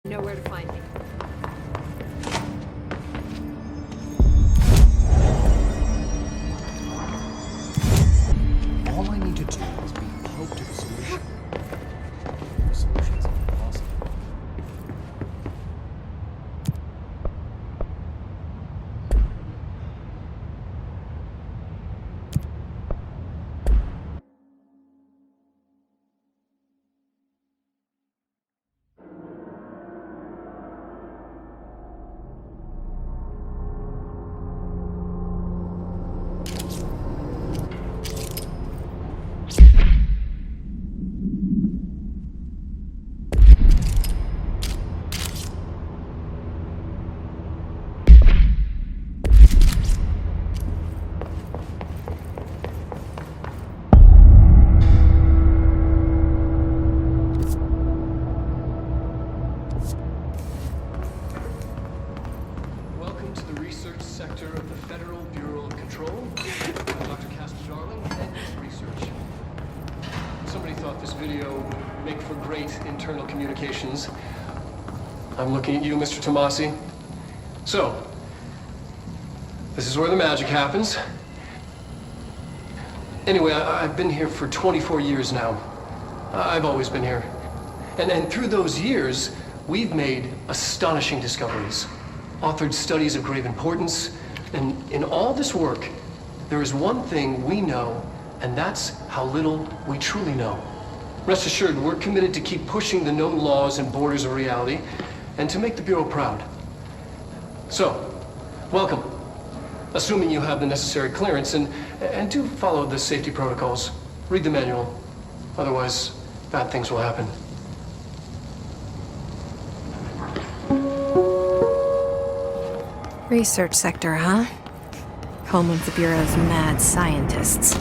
Know where to find me. All I need to do is be hope to the solution. The solution's impossible. Welcome to the research sector of the Federal Bureau of Control. I'm Dr. Casper Darling, head of research. Somebody thought this video would make for great internal communications. I'm looking at you, Mr. Tomasi. So, this is where the magic happens. Anyway, I've been here for 24 years now. I've always been here. And through those years, we've made astonishing discoveries. Authored studies of grave importance, and in all this work, there is one thing we know, and that's how little we truly know. Rest assured, we're committed to keep pushing the known laws and borders of reality, and to make the Bureau proud. So, welcome. Assuming you have the necessary clearance, and do follow the safety protocols. Read the manual. Otherwise, bad things will happen. Research sector, huh? Home of the Bureau's mad scientists.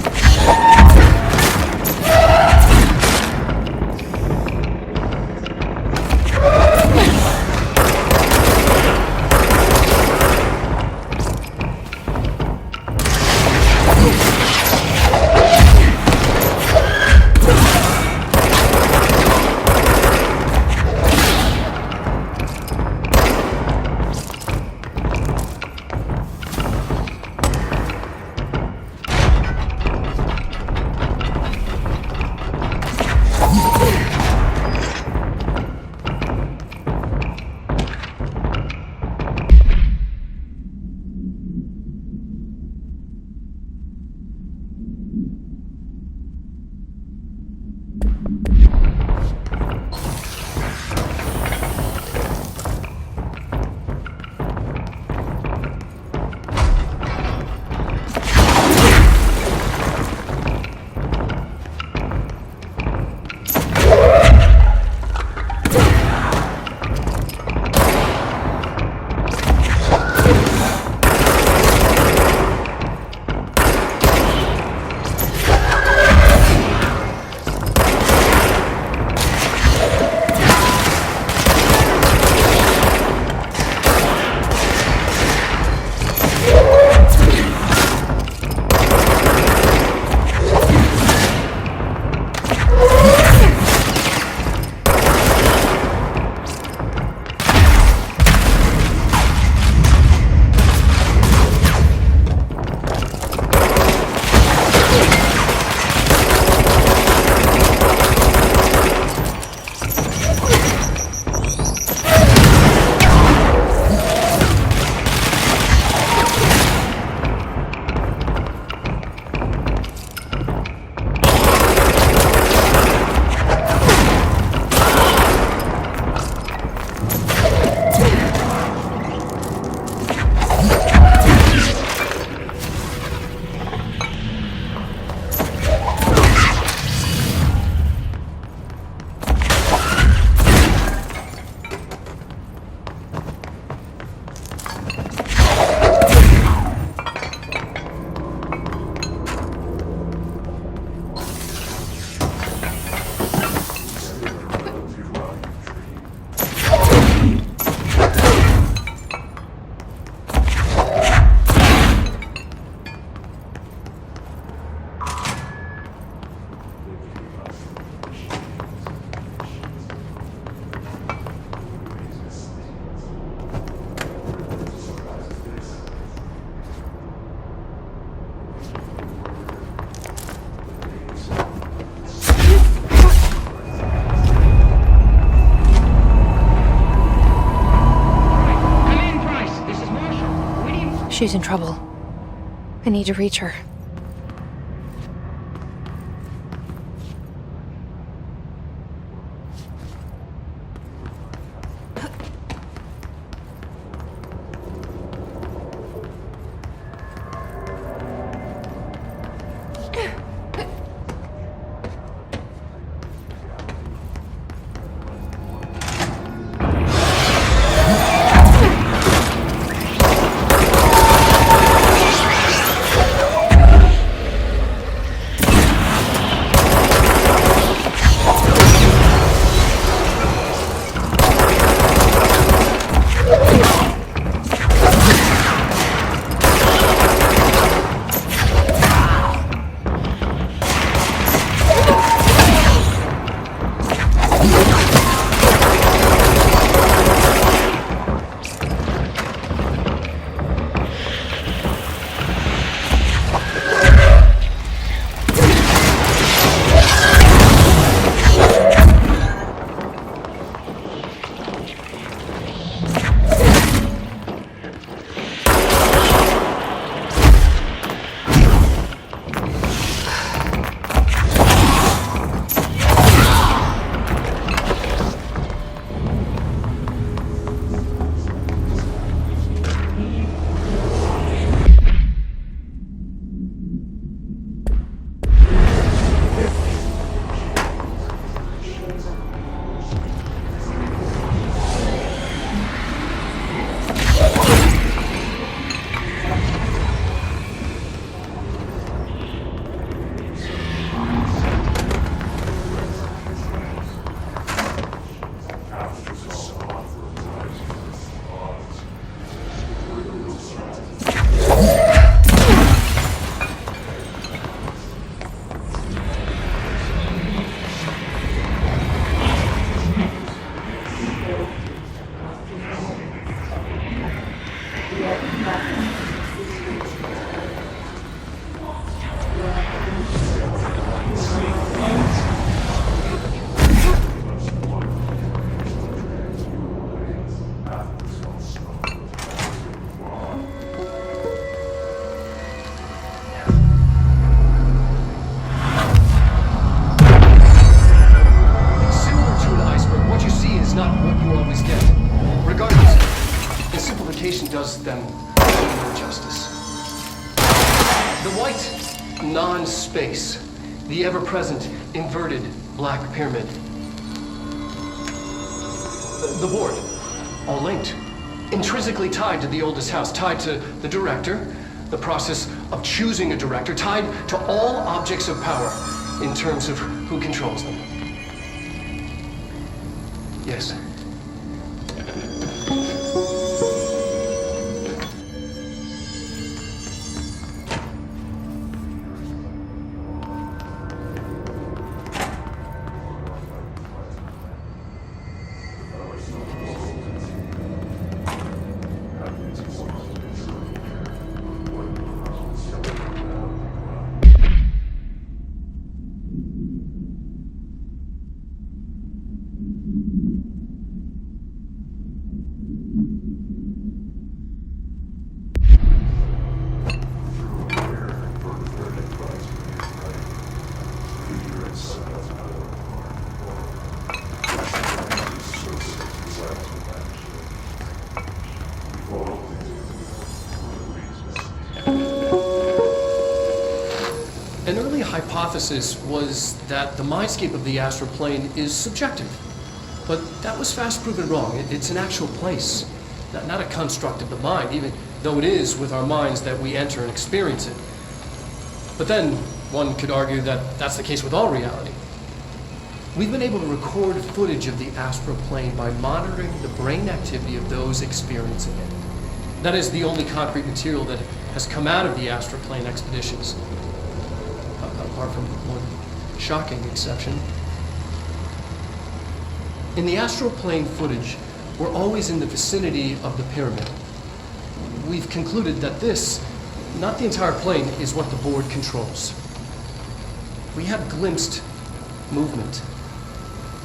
She's in trouble. I need to reach her. Does them no justice. The white non-space, the ever-present inverted black pyramid. The board, all linked, intrinsically tied to the oldest house, tied to the director, the process of choosing a director, tied to all objects of power in terms of who controls them. Yes. An early hypothesis was that the mindscape of the astral plane is subjective. But that was fast proven wrong. It's an actual place, not a construct of the mind, even though it is with our minds that we enter and experience it. But then one could argue that that's the case with all reality. We've been able to record footage of the astral plane by monitoring the brain activity of those experiencing it. That is the only concrete material that has come out of the astral plane expeditions. Apart from one shocking exception. In the astral plane footage, we're always in the vicinity of the pyramid. We've concluded that this, not the entire plane, is what the board controls. We have glimpsed movement,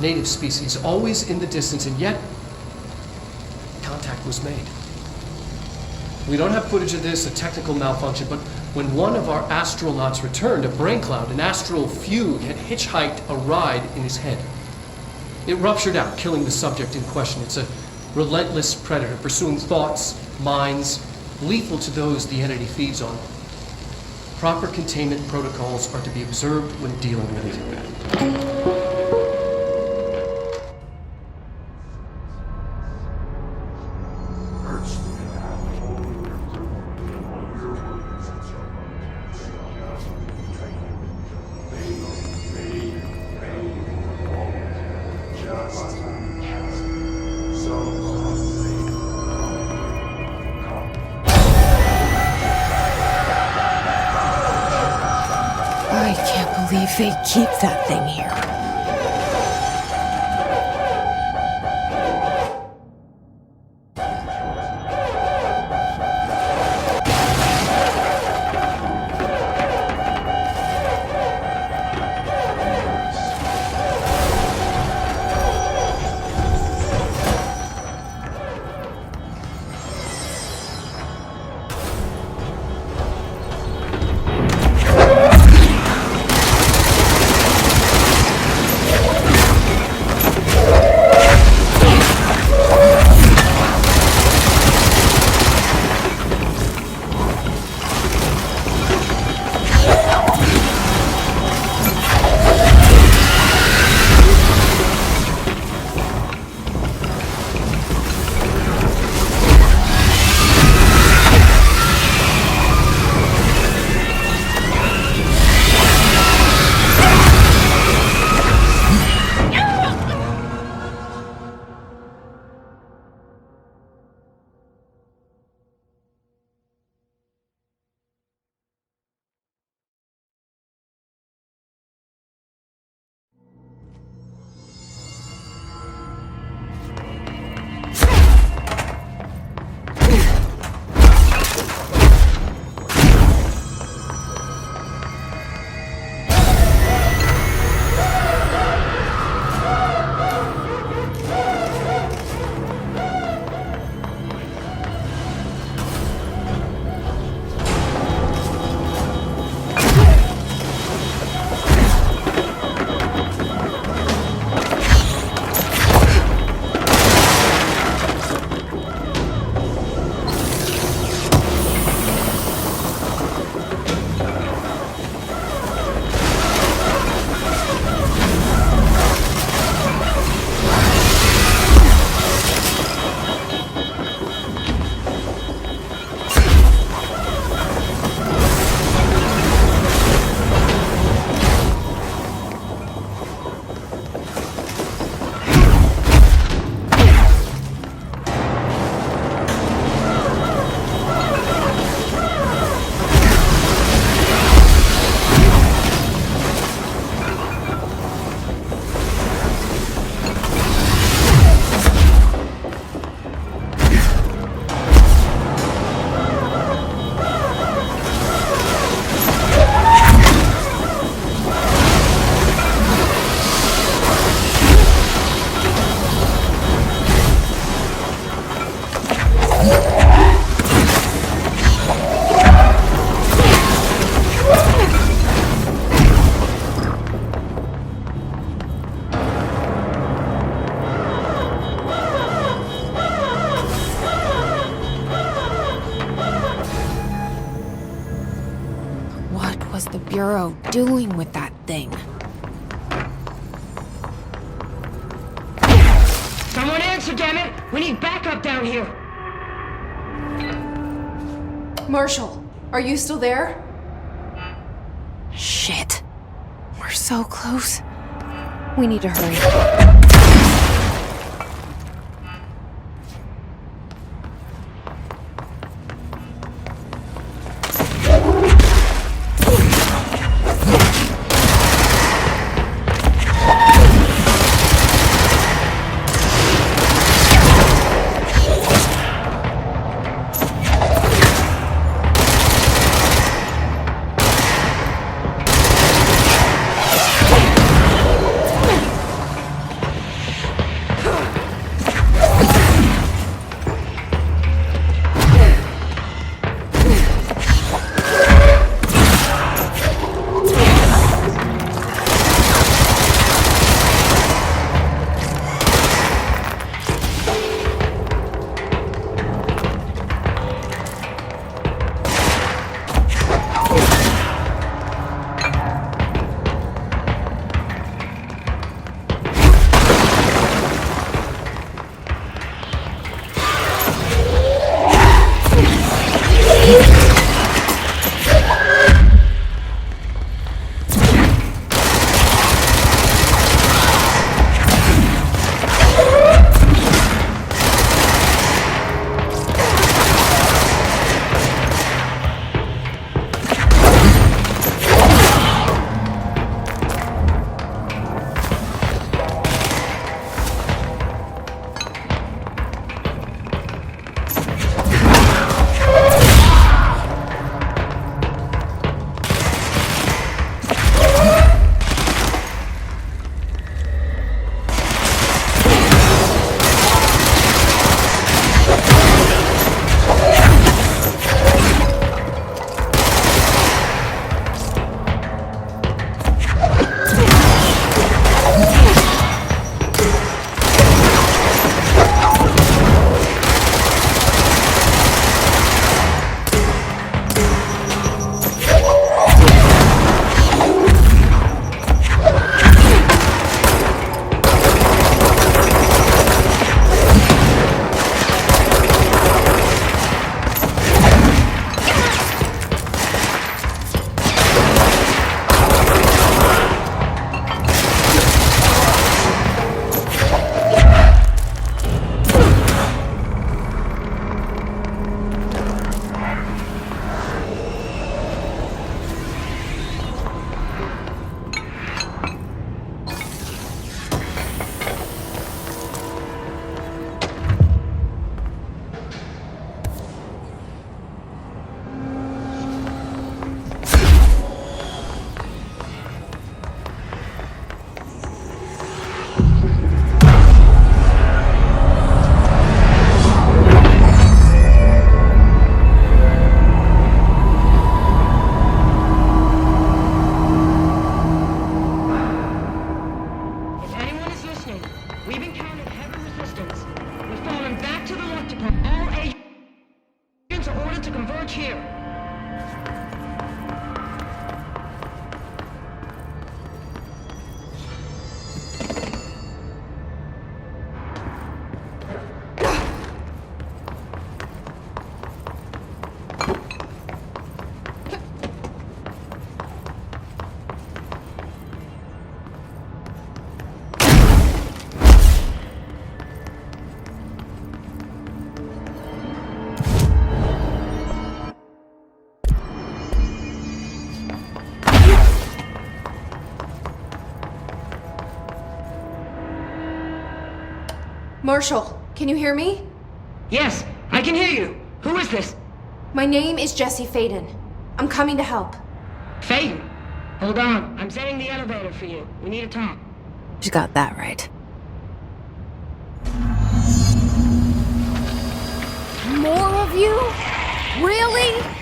native species, always in the distance, and yet contact was made. We don't have footage of this, a technical malfunction, but when one of our astronauts returned, a brain cloud, an astral fugue, had hitchhiked a ride in his head. It ruptured out, killing the subject in question. It's a relentless predator, pursuing thoughts, minds, lethal to those the entity feeds on. Proper containment protocols are to be observed when dealing with it. I can't believe they keep that thing here. was the Bureau doing with that thing? Someone answer, damn it! We need backup down here! Marshall, are you still there? Shit. We're so close. We need to hurry. much here. Marshall, can you hear me? Yes, I can hear you. Who is this? My name is Jesse Faden. I'm coming to help. Faden. Hold on. I'm setting the elevator for you. We need to talk. She got that right. More of you? Really?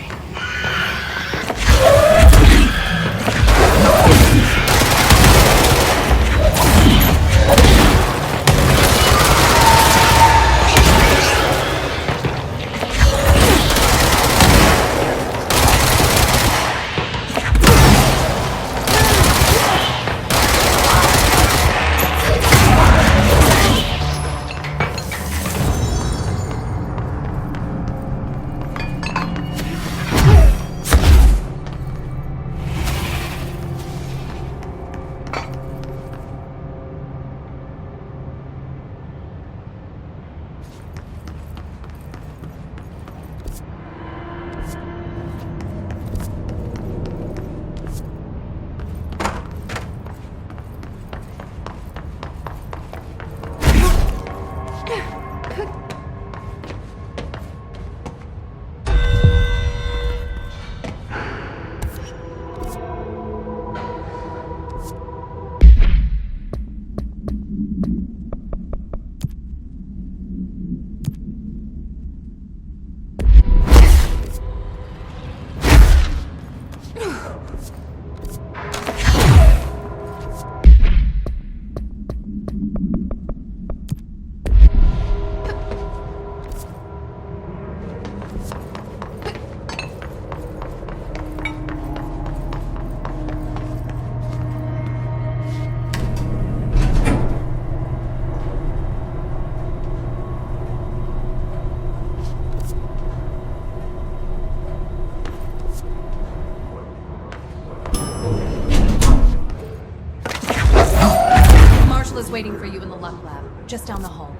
Is waiting for you in the luck lab, just down the hall.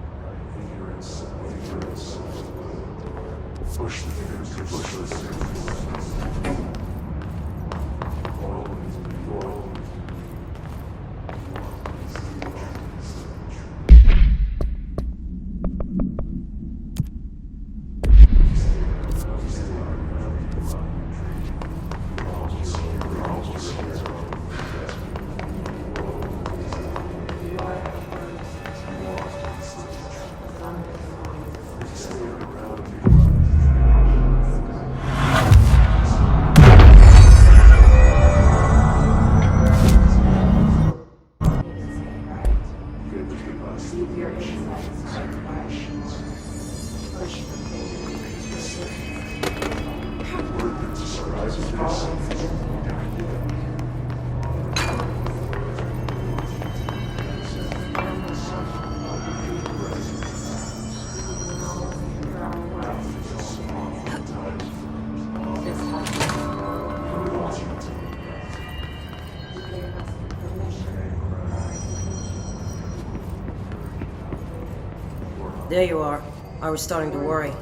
There you are. I was starting to worry.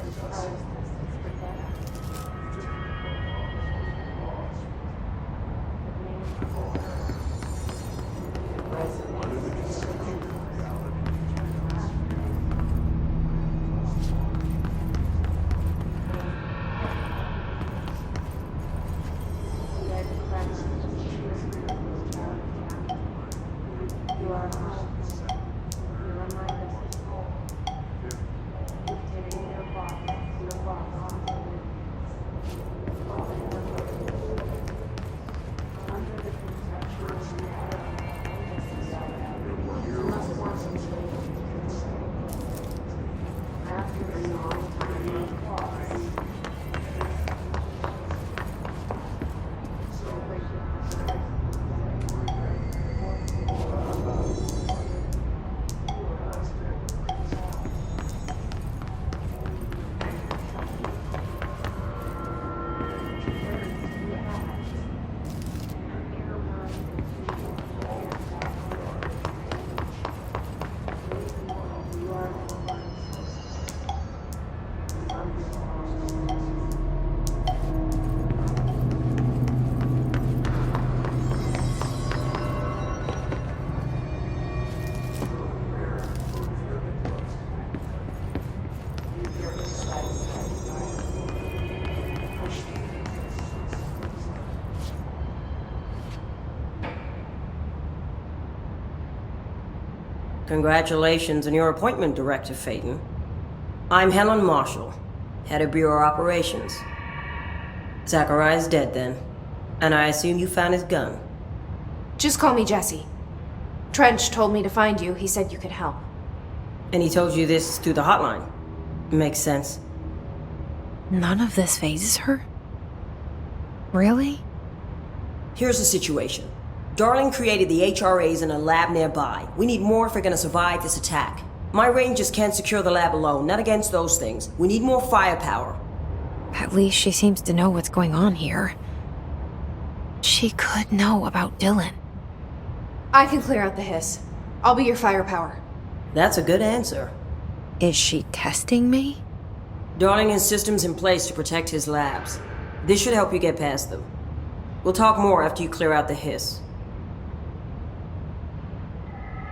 Congratulations on your appointment, Director Faden. I'm Helen Marshall, head of Bureau Operations. Zachariah's dead then, and I assume you found his gun. Just call me Jesse. Trench told me to find you. He said you could help. And he told you this through the hotline. Makes sense. None of this phases her? Really? Here's the situation. Darling created the HRAs in a lab nearby. We need more if we're gonna survive this attack. My rangers can't secure the lab alone, not against those things. We need more firepower. At least she seems to know what's going on here. She could know about Dylan. I can clear out the hiss. I'll be your firepower. That's a good answer. Is she testing me? Darling has systems in place to protect his labs. This should help you get past them. We'll talk more after you clear out the hiss.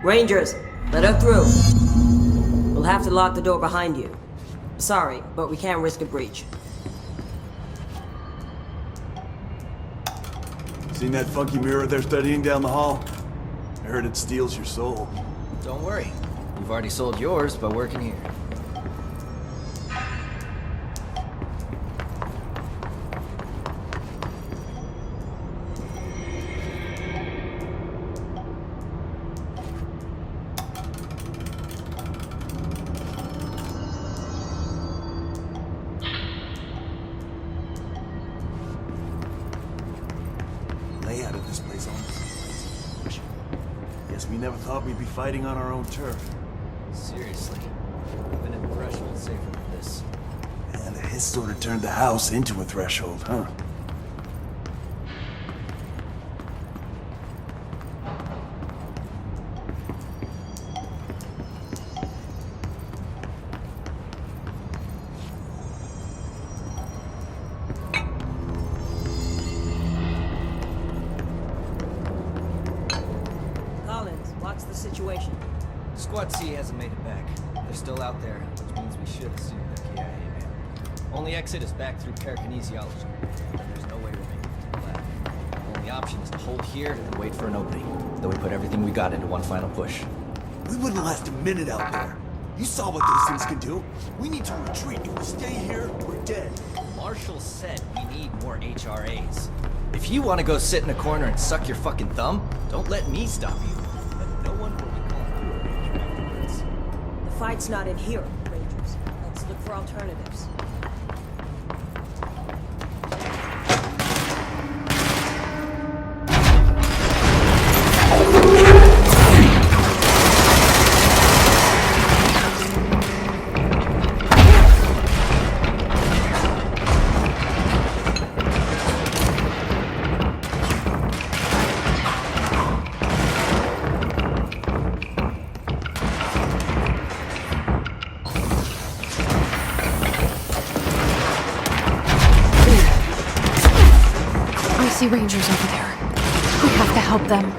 Rangers, let her through. We'll have to lock the door behind you. Sorry, but we can't risk a breach. Seen that funky mirror they're studying down the hall? I heard it steals your soul. Don't worry. You've already sold yours by working here. Layout of this place honestly. Guess we never thought we'd be fighting on our own turf. Seriously. I've been in Threshold safer than this. And the hiss sort of turned the house into a threshold, huh? Collins, what's the situation? Squad C hasn't made it back. They're still out there, which means we should assume they're KIA, man. Only exit is back through parakinesiology. There's no way we're making it to the lab. Only option is to hold here and wait for an opening. Then we put everything we got into one final push. We wouldn't last a minute out there. You saw what those things can do. We need to retreat. If we stay here, we're dead. Marshall said we need more HRAs. If you want to go sit in a corner and suck your fucking thumb, don't let me stop you. But no one will be calling you a ranger afterwards. The fight's not in here, Rangers. Let's look for alternatives. I see Rangers over there. We have to help them.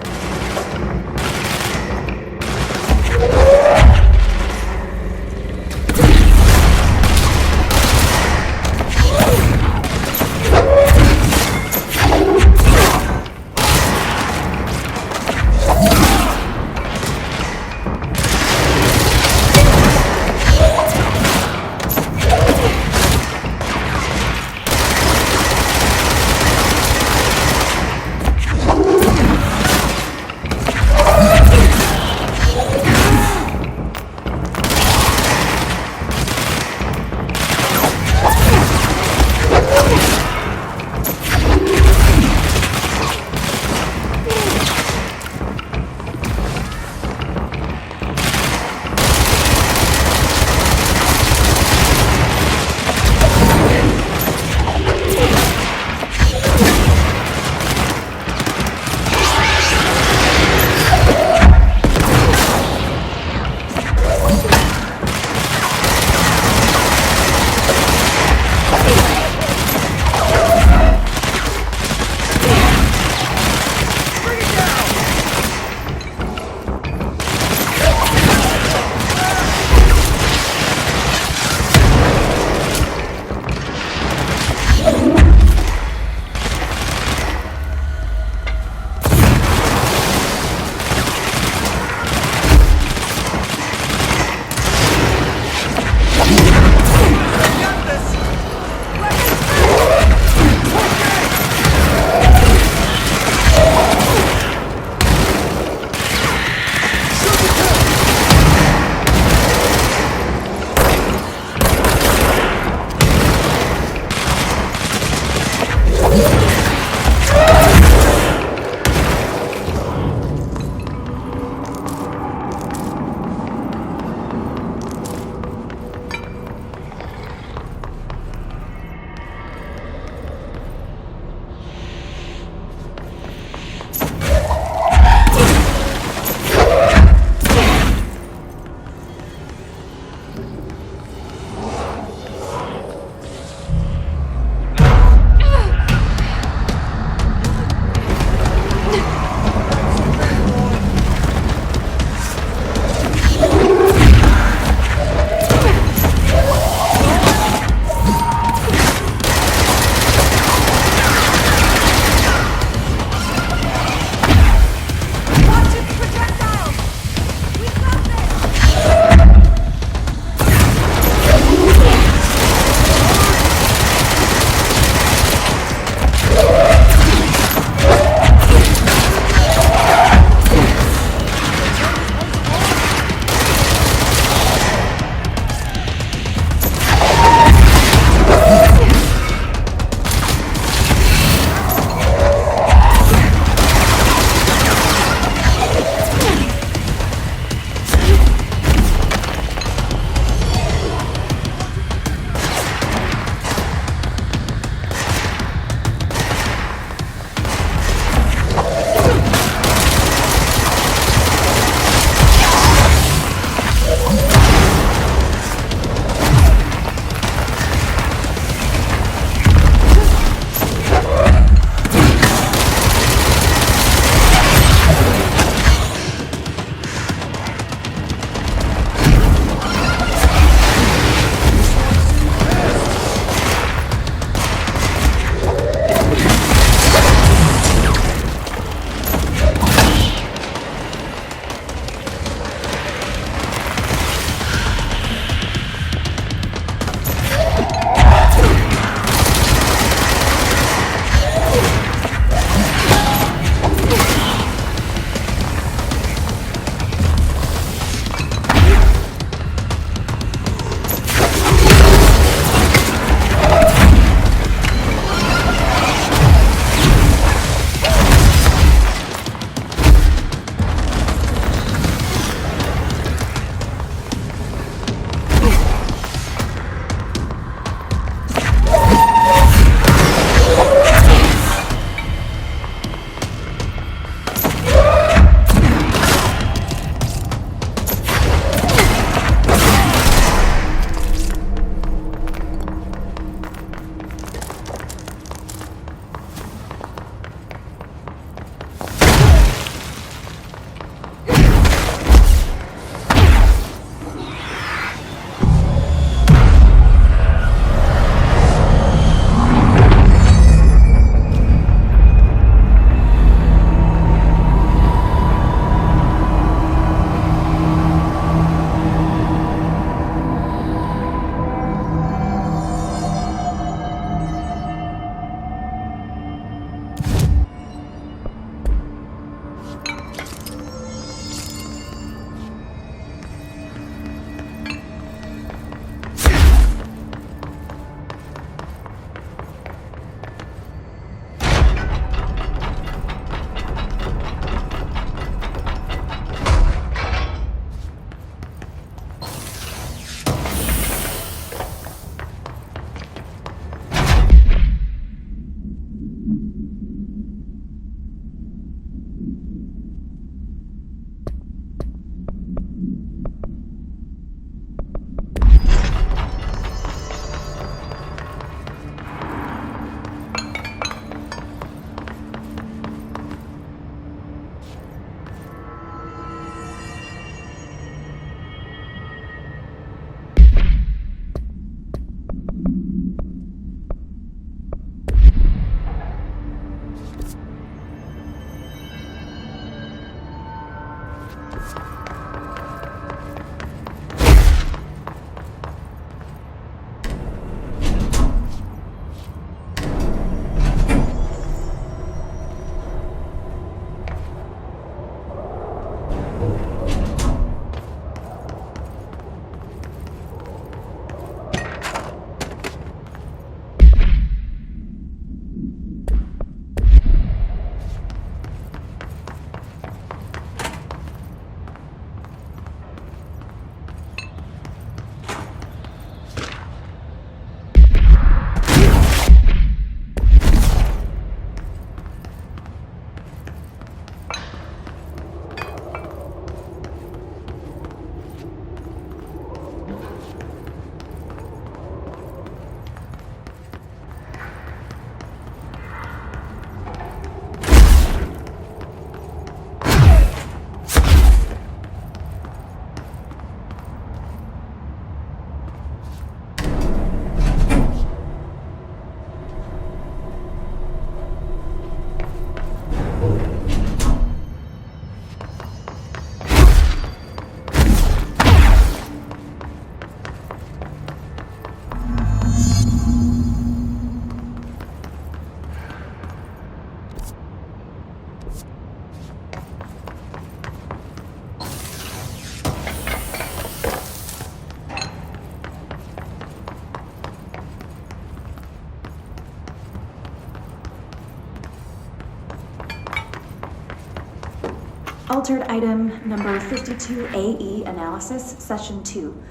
Altered item number 52AE analysis, session 2.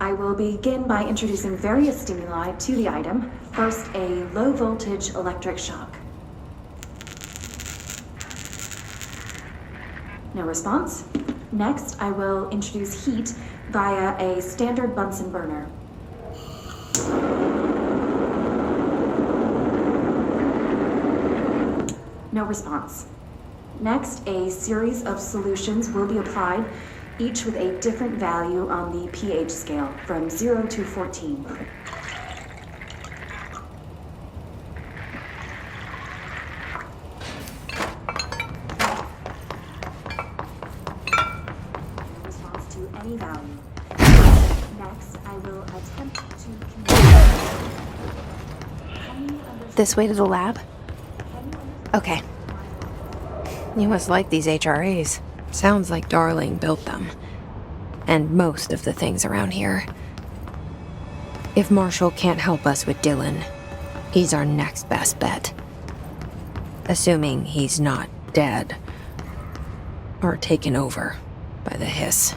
I will begin by introducing various stimuli to the item. First, a low voltage electric shock. No response. Next, I will introduce heat via a standard Bunsen burner. No response. Next, a series of solutions will be applied, each with a different value on the pH scale, from 0 to 14. No response to any value. Next, I will attempt to This way to the lab? Okay. You must like these HRAs. Sounds like Darling built them. And most of the things around here. If Marshall can't help us with Dylan, he's our next best bet. Assuming he's not dead. Or taken over by the hiss.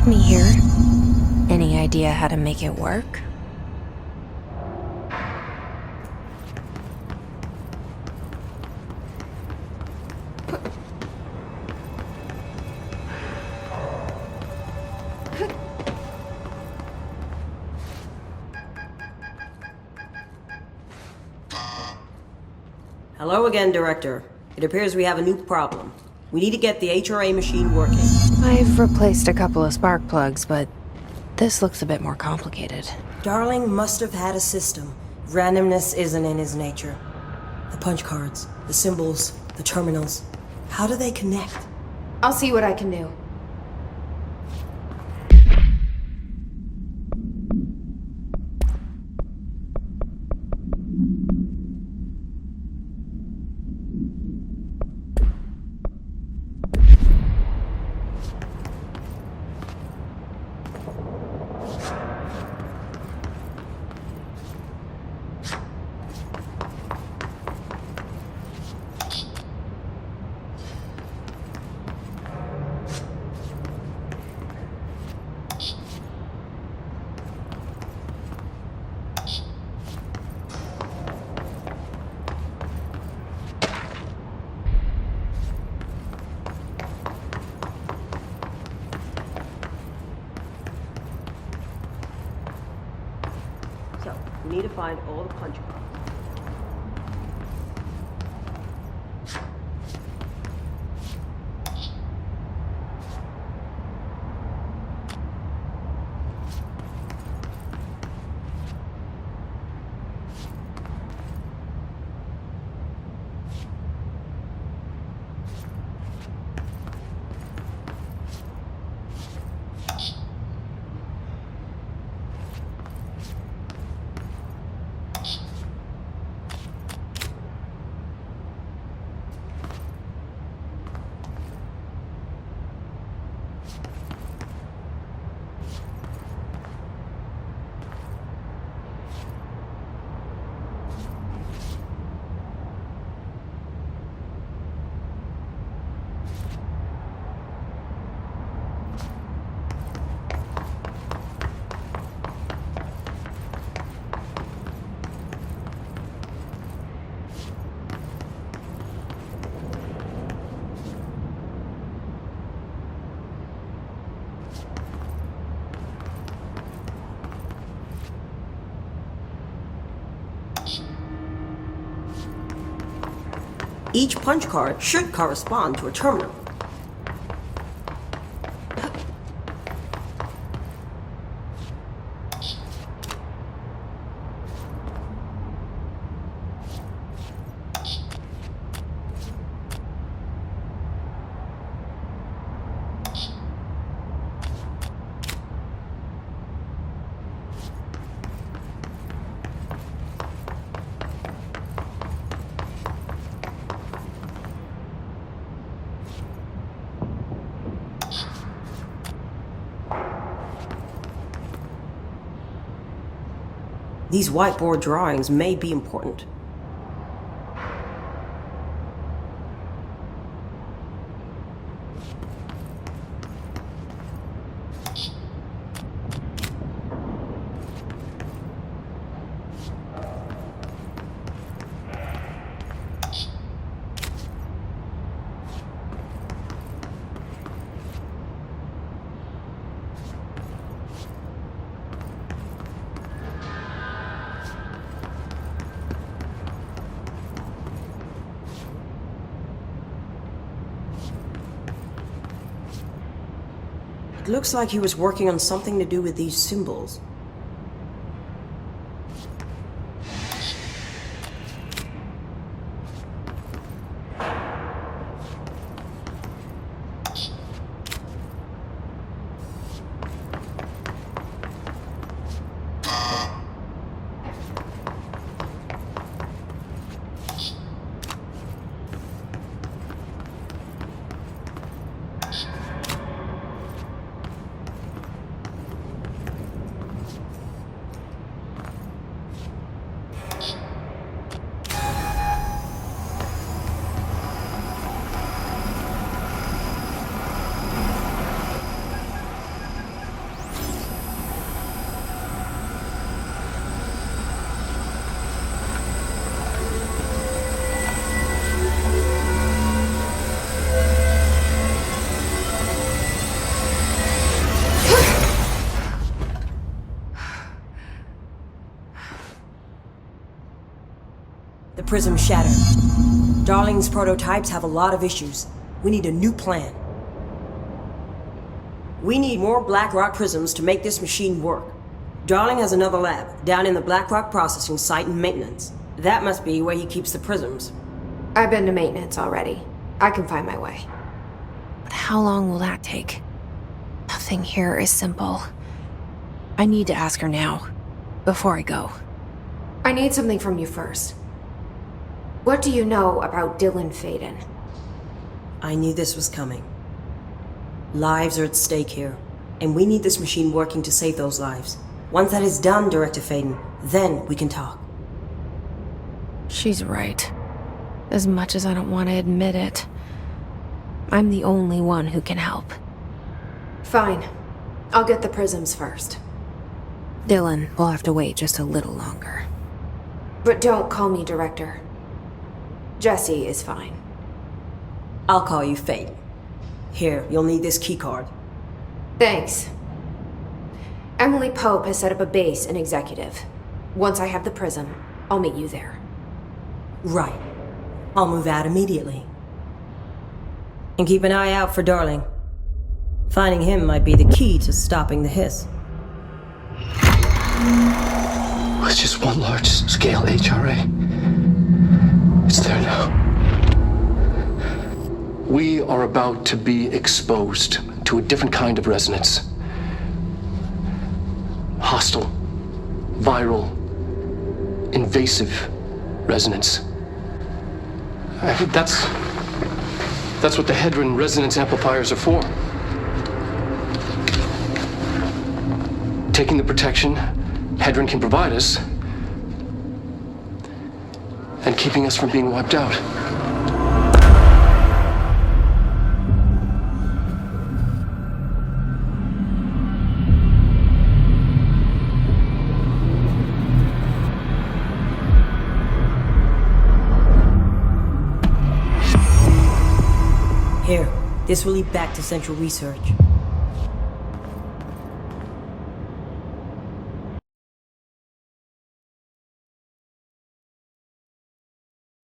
Let me hear. Any idea how to make it work? Hello again, Director. It appears we have a new problem. We need to get the HRA machine working. I've replaced a couple of spark plugs, but this looks a bit more complicated. Darling must have had a system. Randomness isn't in his nature. The punch cards, the symbols, the terminals. How do they connect? I'll see what I can do. So, we need to find all the punch cards. Each punch card should correspond to a terminal. These whiteboard drawings may be important. It looks like he was working on something to do with these symbols. The prism shattered. Darling's prototypes have a lot of issues. We need a new plan. We need more Blackrock prisms to make this machine work. Darling has another lab, down in the Blackrock processing site in maintenance. That must be where he keeps the prisms. I've been to maintenance already. I can find my way. But how long will that take? Nothing here is simple. I need to ask her now, before I go. I need something from you first. What do you know about Dylan Faden? I knew this was coming. Lives are at stake here, and we need this machine working to save those lives. Once that is done, Director Faden, then we can talk. She's right. As much as I don't want to admit it, I'm the only one who can help. Fine. I'll get the prisms first. Dylan will have to wait just a little longer. But don't call me Director. Jesse is fine. I'll call you Faden. Here, you'll need this keycard. Thanks. Emily Pope has set up a base in Executive. Once I have the prism, I'll meet you there. Right. I'll move out immediately. And keep an eye out for Darling. Finding him might be the key to stopping the hiss. It's just one large-scale HRA. It's there now. We are about to be exposed to a different kind of resonance. Hostile, viral, invasive resonance. That's what the Hedron resonance amplifiers are for. Taking the protection Hedron can provide us, and keeping us from being wiped out. Here, this will lead back to Central Research.